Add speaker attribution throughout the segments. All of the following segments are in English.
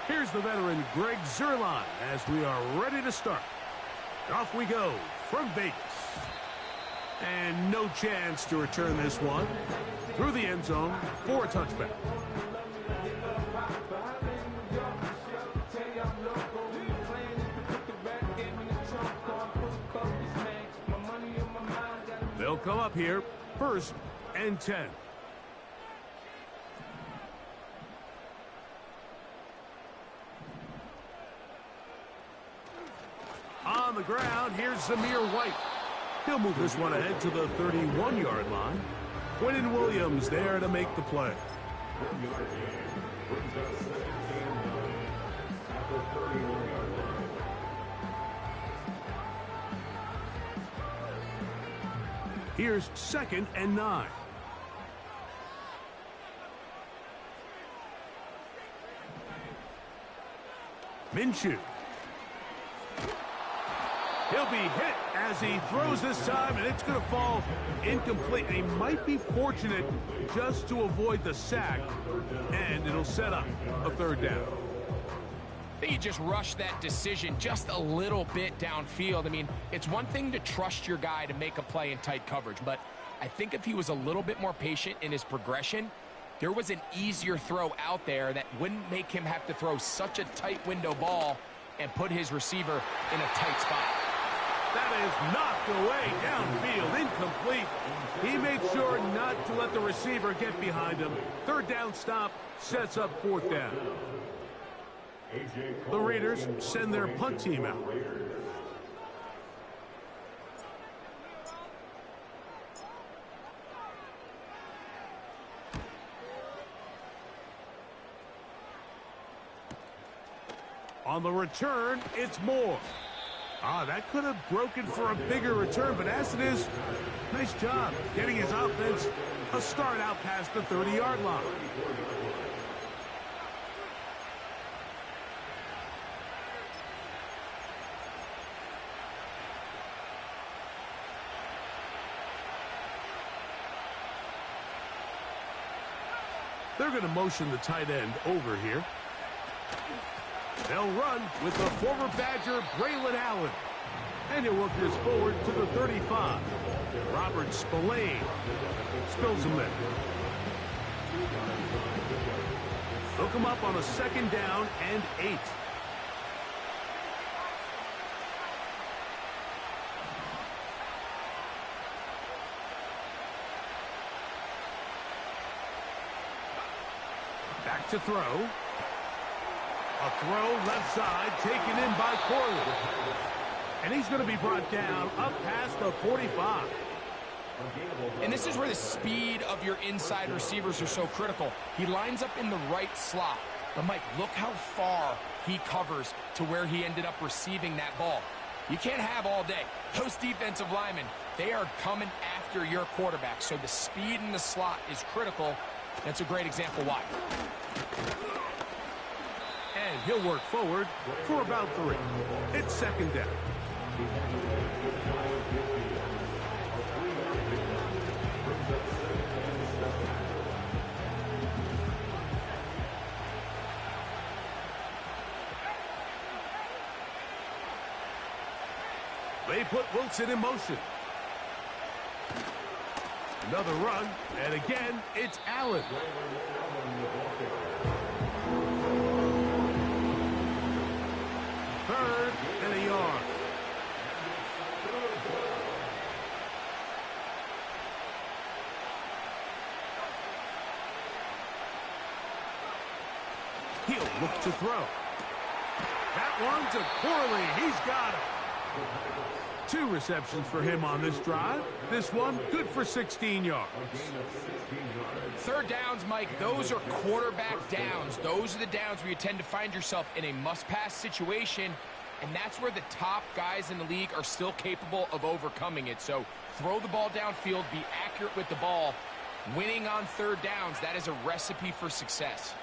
Speaker 1: Here's the veteran Greg Zuerlein as we are ready to start. Off we go from Vegas. And no chance to return this one through the end zone for a touchback. They'll come up here, 1st and 10. On the ground, here's Zamir White. He'll move this one ahead to the 31-yard line. Quinnen Williams there to make the play. Here's 2nd and 9. Minshew. He'll be hit as he throws this time, and it's going to fall incomplete. He might be fortunate just to avoid the sack, and it'll set up a 3rd down.
Speaker 2: I think he just rushed that decision just a little bit downfield. I mean, it's one thing to trust your guy to make a play in tight coverage, but I think if he was a little bit more patient in his progression, there was an easier throw out there that wouldn't make him have to throw such a tight window ball and put his receiver in a tight spot.
Speaker 1: That is knocked away downfield, incomplete. He made sure not to let the receiver get behind him. 3rd down stop sets up 4th down. The Raiders send their punt team out. On the return, it's Moore. That could have broken for a bigger return, but as it is, nice job getting his offense a start out past the 30-yard line. They're going to motion the tight end over here. They'll run with the former Badger, Braylon Allen. And he'll work this forward to the 35. Robert Spillane spills him there. They'll come up on a 2nd down and 8. Back to throw. A throw left side taken in by Corley. And he's going to be brought down up past the 45.
Speaker 2: And this is where the speed of your inside receivers are so critical. He lines up in the right slot. But, Mike, look how far he covers to where he ended up receiving that ball. You can't have all day. Those defensive linemen, they are coming after your quarterback. So the speed in the slot is critical. That's a great example why.
Speaker 1: And he'll work forward for about 3. It's 2nd down. They put Wilson in motion. Another run, and again, it's Allen. 3rd and a yard. He'll look to throw. That one to Corley. He's got it. 2 receptions for him on this drive. This one good for 16 yards.
Speaker 2: 3rd downs, Mike, those are quarterback downs. Those are the downs where you tend to find yourself in a must-pass situation, and that's where the top guys in the league are still capable of overcoming it. So throw the ball downfield, be accurate with the ball. Winning on 3rd downs, that is a recipe for success.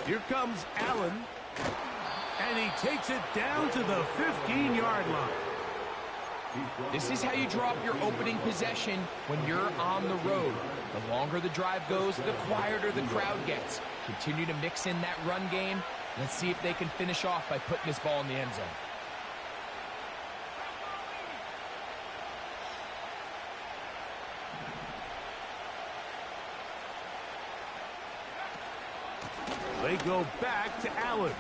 Speaker 1: Here comes Allen. And he takes it down to the 15-yard line.
Speaker 2: This is how you draw up your opening possession when you're on the road. The longer the drive goes, the quieter the crowd gets. Continue to mix in that run game. Let's see if they can finish off by putting this ball in the end zone.
Speaker 1: They go back to Allen.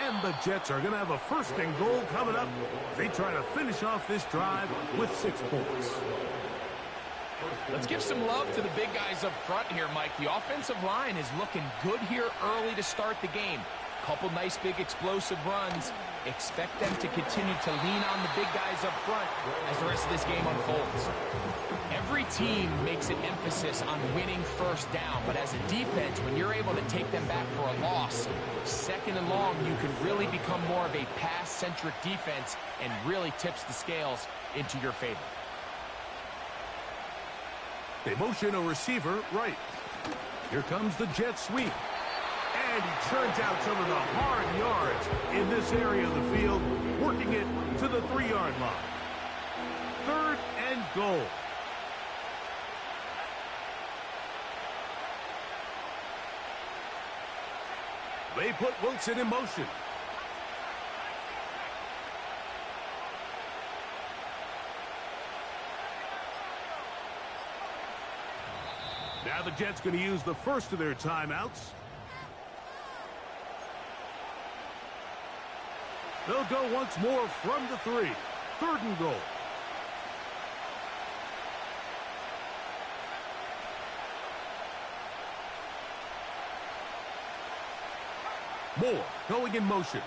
Speaker 1: And the Jets are going to have a first and goal coming up. They try to finish off this drive with 6 points.
Speaker 2: Let's give some love to the big guys up front here, Mike. The offensive line is looking good here early to start the game. Couple nice big explosive runs. Expect them to continue to lean on the big guys up front as the rest of this game unfolds. Every team makes an emphasis on winning first down, but as a defense, when you're able to take them back for a loss, second and long, you can really become more of a pass-centric defense and really tips the scales into your favor.
Speaker 1: They motion a receiver right. Here comes the jet sweep. And he churns out some of the hard yards in this area of the field, working it to the 3-yard line. 3rd and goal. They put Wilson in motion. Now the Jets going to use the first of their timeouts. They'll go once more from the 3. 3rd and goal. Moore going in motion.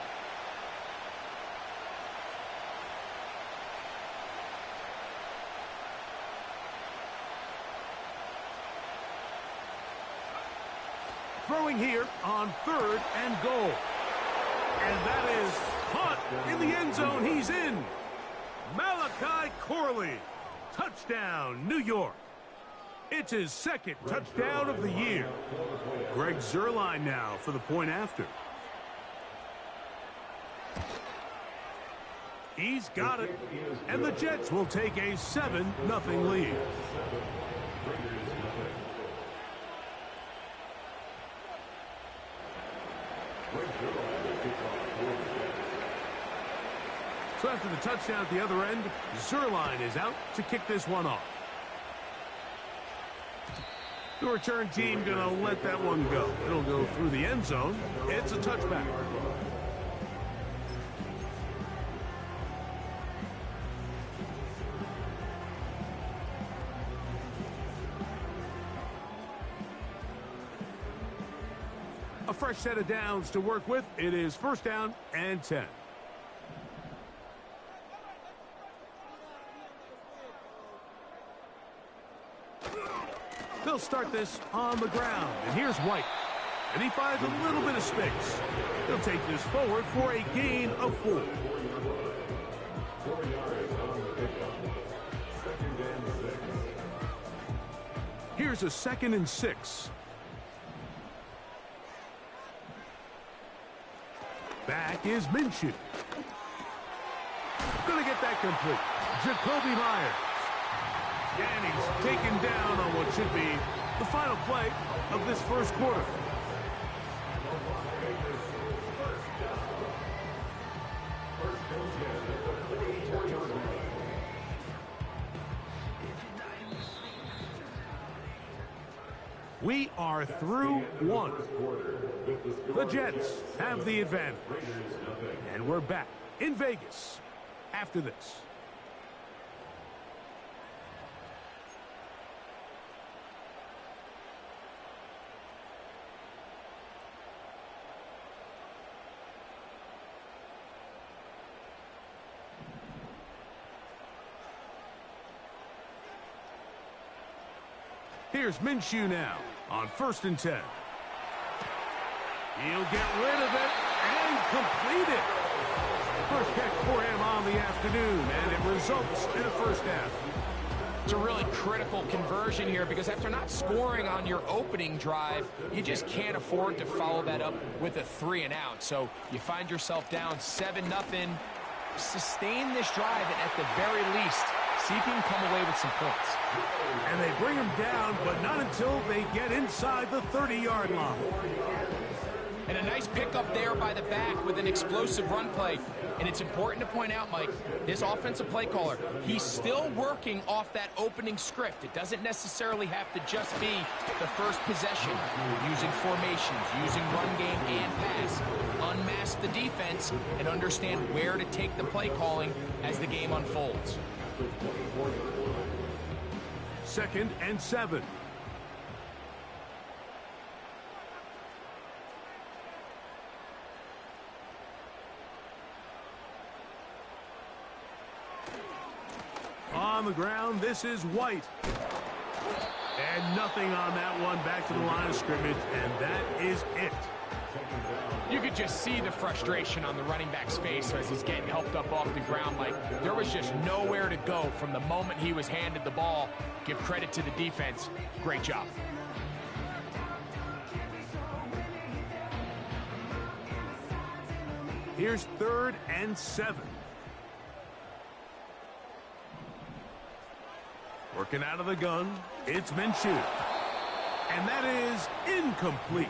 Speaker 1: Throwing here on 3rd and goal. And that is caught in the end zone. He's in. Malachi Corley. Touchdown, New York. It's his 2nd touchdown of the year. Greg Zuerlein now for the point after. He's got it. And the Jets will take a 7-0 lead. So after the touchdown at the other end, Zuerlein is out to kick this one off. The return team going to let that one go. It'll go through the end zone. It's a touchback. A fresh set of downs to work with. It is 1st down and 10. They'll start this on the ground. And here's White. And he finds a little bit of space. He'll take this forward for a gain of 4. Here's a 2nd and 6. Back is Minshew. Gonna get that complete. Jacoby Myers. And he's taken down on what should be the final play of this first quarter. We are through 1. The Jets have the advantage. And we're back in Vegas after this. Here's Minshew now on 1st and 10. He'll get rid of it and complete it. First catch for him on the afternoon, and it results in a 1st down.
Speaker 2: It's a really critical conversion here because after not scoring on your opening drive, you just can't afford to follow that up with a 3-and-out. So you find yourself down 7-0. Sustain this drive and at the very least, see if you can come away with some points.
Speaker 1: And they bring them down, but not until they get inside the 30-yard line.
Speaker 2: And a nice pickup there by the back with an explosive run play. And it's important to point out, Mike, this offensive play caller, he's still working off that opening script. It doesn't necessarily have to just be the first possession. Using formations, using run game and pass. Unmask the defense and understand where to take the play calling as the game unfolds.
Speaker 1: 2nd and 7. On the ground, this is White. And nothing on that one, back to the line of scrimmage, and that is it.
Speaker 2: You could just see the frustration on the running back's face as he's getting helped up off the ground. Like, there was just nowhere to go from the moment he was handed the ball. Give credit to the defense. Great job.
Speaker 1: Here's 3rd and 7. Working out of the gun, it's Minshew. And that is incomplete.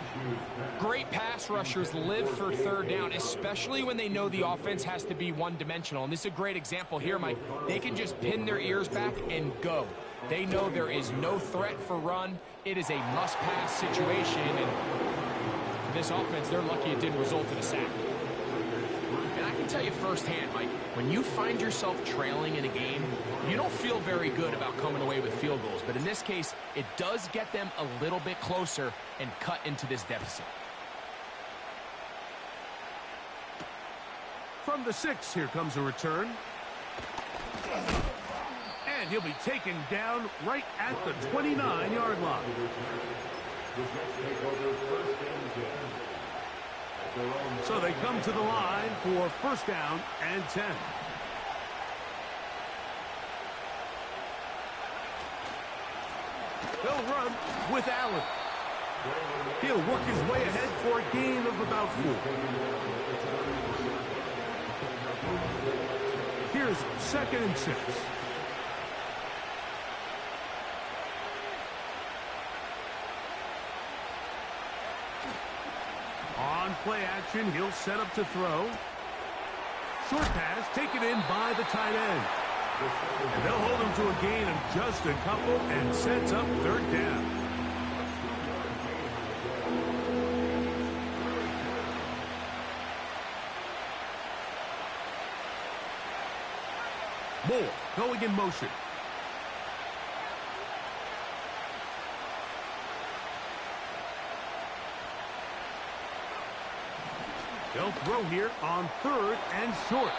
Speaker 2: Great pass rushers live for 3rd down, especially when they know the offense has to be one-dimensional. And this is a great example here, Mike. They can just pin their ears back and go. They know there is no threat for run. It is a must-pass situation. And for this offense, they're lucky it didn't result in a sack. And I can tell you firsthand, Mike, when you find yourself trailing in a game, you don't feel very good about coming away with field goals. But in this case, it does get them a little bit closer and cut into this deficit.
Speaker 1: From the 6, here comes a return. And he'll be taken down right at the 29-yard line. So they come to the line for 1st down and 10. They'll run with Allen. He'll work his way ahead for a gain of about 4. Here's 2nd and 6. On play action, he'll set up to throw. Short pass taken in by the tight end. And they'll hold him to a gain of just a couple and sets up 3rd down. Moore going in motion. They'll throw here on 3rd and short.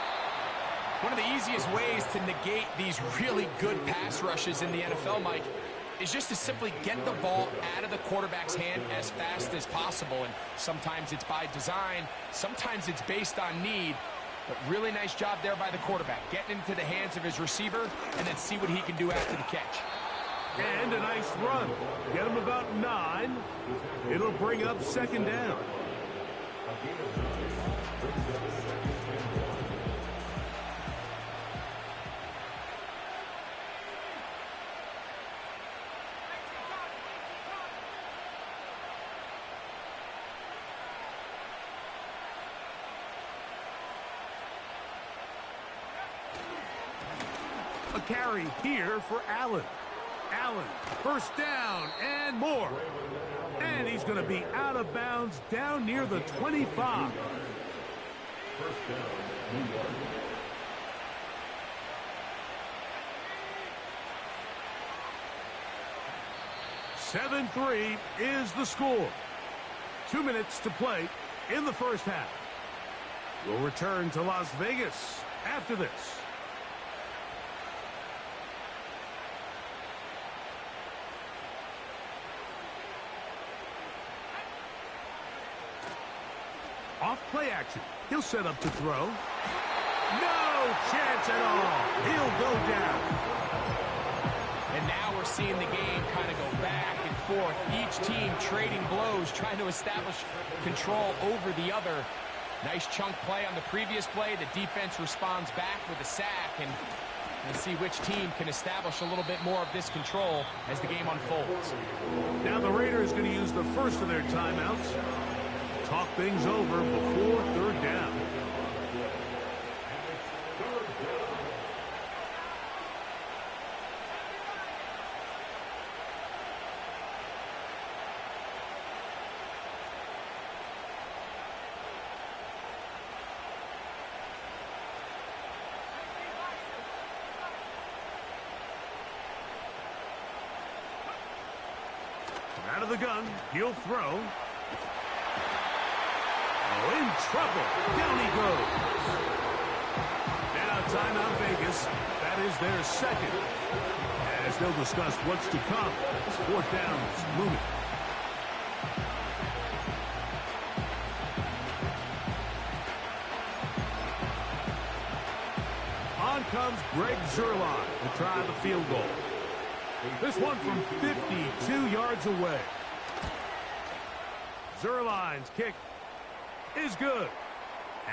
Speaker 2: One of the easiest ways to negate these really good pass rushes in the NFL, Mike, is just to simply get the ball out of the quarterback's hand as fast as possible. And sometimes it's by design, sometimes it's based on need. But really nice job there by the quarterback, getting into the hands of his receiver and then see what he can do after the catch.
Speaker 1: And a nice run. Get him about 9. It'll bring up 2nd down. A carry here for Allen. Allen, 1st down and more. And he's going to be out of bounds down near the 25. 7-3 is the score. 2 minutes to play in the 1st half. We'll return to Las Vegas after this. Off play action. He'll set up to throw. No chance at all. He'll go down.
Speaker 2: And now we're seeing the game kind of go back and forth. Each team trading blows, trying to establish control over the other. Nice chunk play on the previous play. The defense responds back with a sack, and we'll see which team can establish a little bit more of this control as the game unfolds.
Speaker 1: Now the Raiders going to use the first of their timeouts. Talk things over before third down. Out of the gun, he'll throw. Oh, in trouble. Down he goes. Now timeout Vegas. That is their second. As they'll discuss what's to come. It's fourth down is looming. On comes Greg Zerline to try the field goal. This one from 52 yards away. Zerline's kick is good.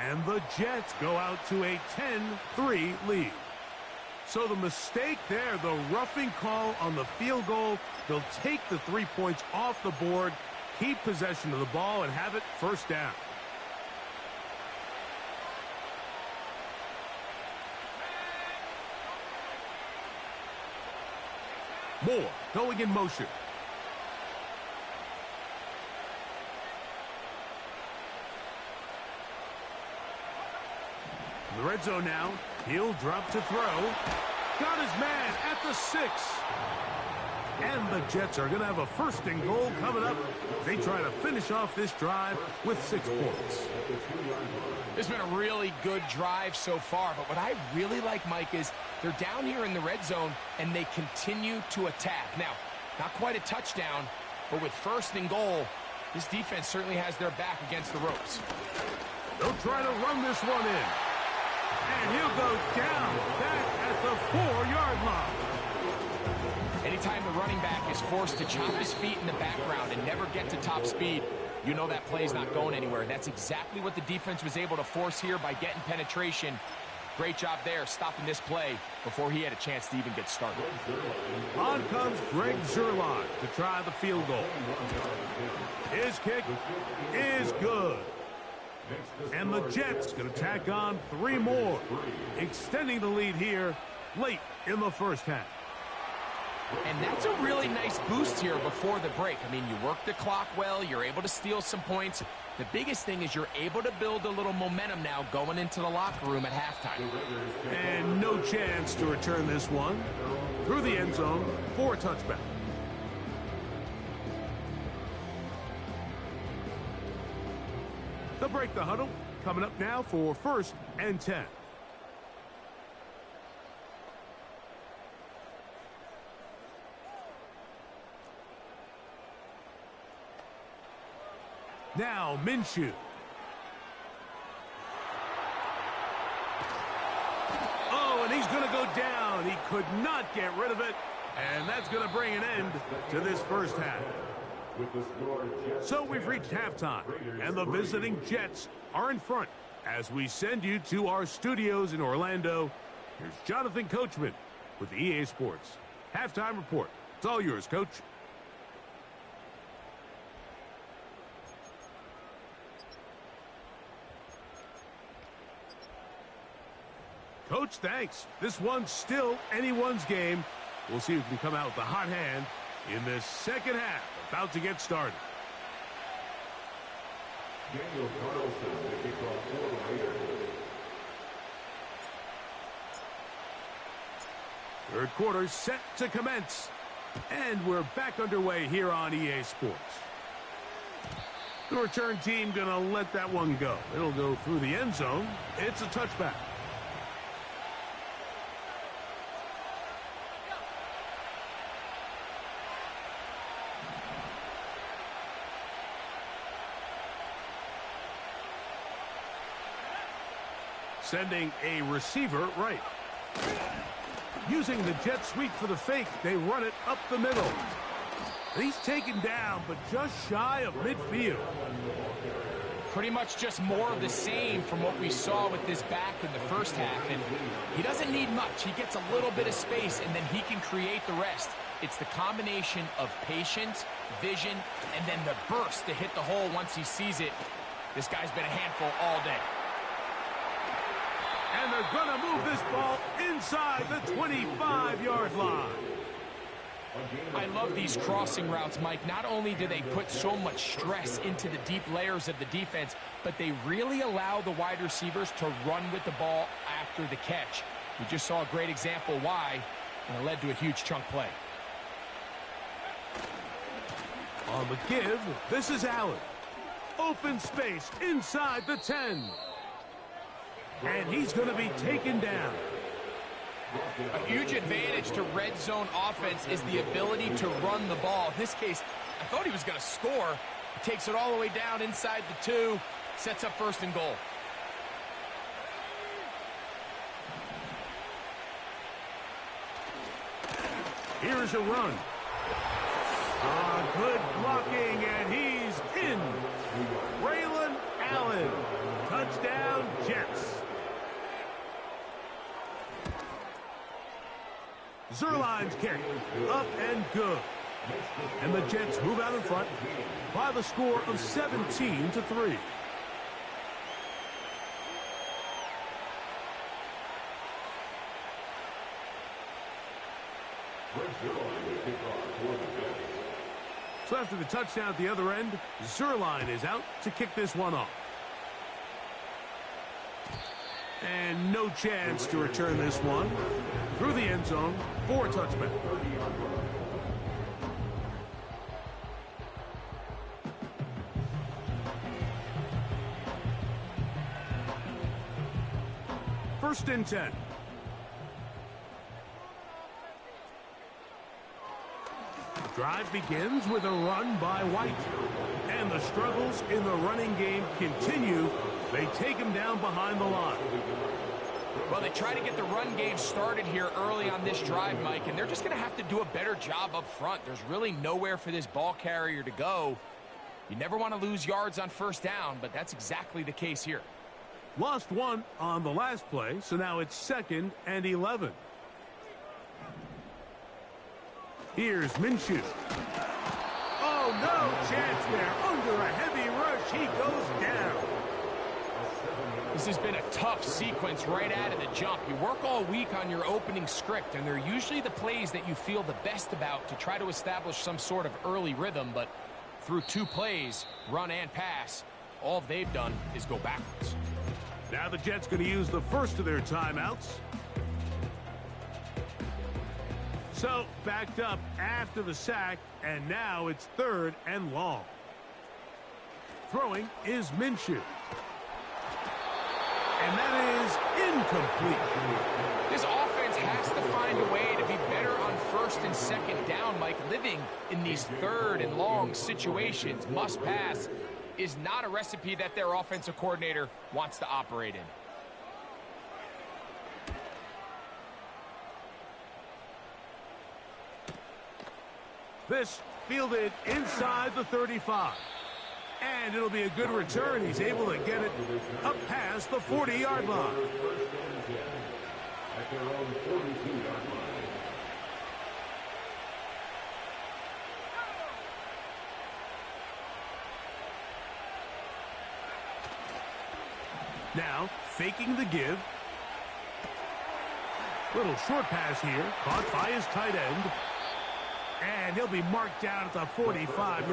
Speaker 1: And the Jets go out to a 10-3 lead. So the mistake there, the roughing call on the field goal, they'll take the 3 points off the board, keep possession of the ball, and have it first down. Moore going in motion. In the red zone now. He'll drop to throw. Got his man at the 6. And the Jets are going to have a first and goal coming up. They try to finish off this drive with 6 points.
Speaker 2: It's been a really good drive so far, but what I really like, Mike, is they're down here in the red zone, and they continue to attack. Now, not quite a touchdown, but with first and goal, this defense certainly has their back against the ropes.
Speaker 1: They'll try to run this one in. And he'll go down back at the 4-yard line.
Speaker 2: Anytime the running back is forced to chop his feet in the background and never get to top speed, you know that play's not going anywhere. That's exactly what the defense was able to force here by getting penetration. Great job there, stopping this play before he had a chance to even get started.
Speaker 1: On comes Greg Zerline to try the field goal. His kick is good. And the Jets going to tack on 3 more, extending the lead here late in the first half.
Speaker 2: And that's a really nice boost here before the break. I mean, you work the clock well, you're able to steal some points. The biggest thing is you're able to build a little momentum now going into the locker room at halftime.
Speaker 1: And no chance to return this one through the end zone for a touchback. They'll break the huddle. Coming up now for first and 10. Now Minshew. Oh, and he's going to go down. He could not get rid of it. And that's going to bring an end to this first half. So we've reached halftime, and the visiting Jets are in front. As we send you to our studios in Orlando, here's Jonathan Coachman with EA Sports Halftime Report. It's all yours, Coach. Coach, thanks. This one's still anyone's game. We'll see who can come out with the hot hand in this second half. About to get started. Daniel Carlson, the kickoff for the Raiders. Third quarter set to commence. And we're back underway here on EA Sports. The return team going to let that one go. It'll go through the end zone. It's a touchback. Sending a receiver right. Using the jet sweep for the fake, they run it up the middle. He's taken down, but just shy of midfield.
Speaker 2: Pretty much just more of the same from what we saw with this back in the first half. And he doesn't need much. He gets a little bit of space, and then he can create the rest. It's the combination of patience, vision, and then the burst to hit the hole once he sees it. This guy's been a handful all day.
Speaker 1: And they're going to move this ball inside the 25-yard line.
Speaker 2: I love these crossing routes, Mike. Not only do they put so much stress into the deep layers of the defense, but they really allow the wide receivers to run with the ball after the catch. We just saw a great example why, and it led to a huge chunk play.
Speaker 1: On the give, this is Allen. Open space inside the 10. And he's going to be taken down.
Speaker 2: A huge advantage to red zone offense is the ability to run the ball. In this case, I thought he was going to score. He takes it all the way down inside the 2, sets up 1st and goal.
Speaker 1: Here's a run. Good blocking, and he's in. Braylon Allen. Touchdown, Jets. Zerline's kick, up and good. And the Jets move out in front by the score of 17-3. So after the touchdown at the other end, Zerline is out to kick this one off. And no chance to return this one through the end zone for a touchback. First and 10. Drive begins with a run by White. And the struggles in the running game continue. They take him down behind the line.
Speaker 2: Well, they try to get the run game started here early on this drive, Mike, and they're just going to have to do a better job up front. There's really nowhere for this ball carrier to go. You never want to lose yards on 1st down, but that's exactly the case here.
Speaker 1: Lost 1 on the last play, so now it's 2nd and 11. Here's Minshew. Oh, no chance there. Under a heavy rush, he goes down.
Speaker 2: This has been a tough sequence right out of the jump. You work all week on your opening script, and they're usually the plays that you feel the best about to try to establish some sort of early rhythm, but through 2 plays, run and pass, all they've done is go backwards.
Speaker 1: Now the Jets going to use the first of their timeouts. So, backed up after the sack, and now it's 3rd and long. Throwing is Minshew. And that is incomplete.
Speaker 2: This offense has to find a way to be better on 1st and 2nd down, Mike. Living in these 3rd and long situations, must pass, is not a recipe that their offensive coordinator wants to operate in.
Speaker 1: This fielded inside the 35. And it'll be a good return. He's able to get it up past the 40-yard line. Now, faking the give. Little short pass here, caught by his tight end. And he'll be marked down at the 45-yard line.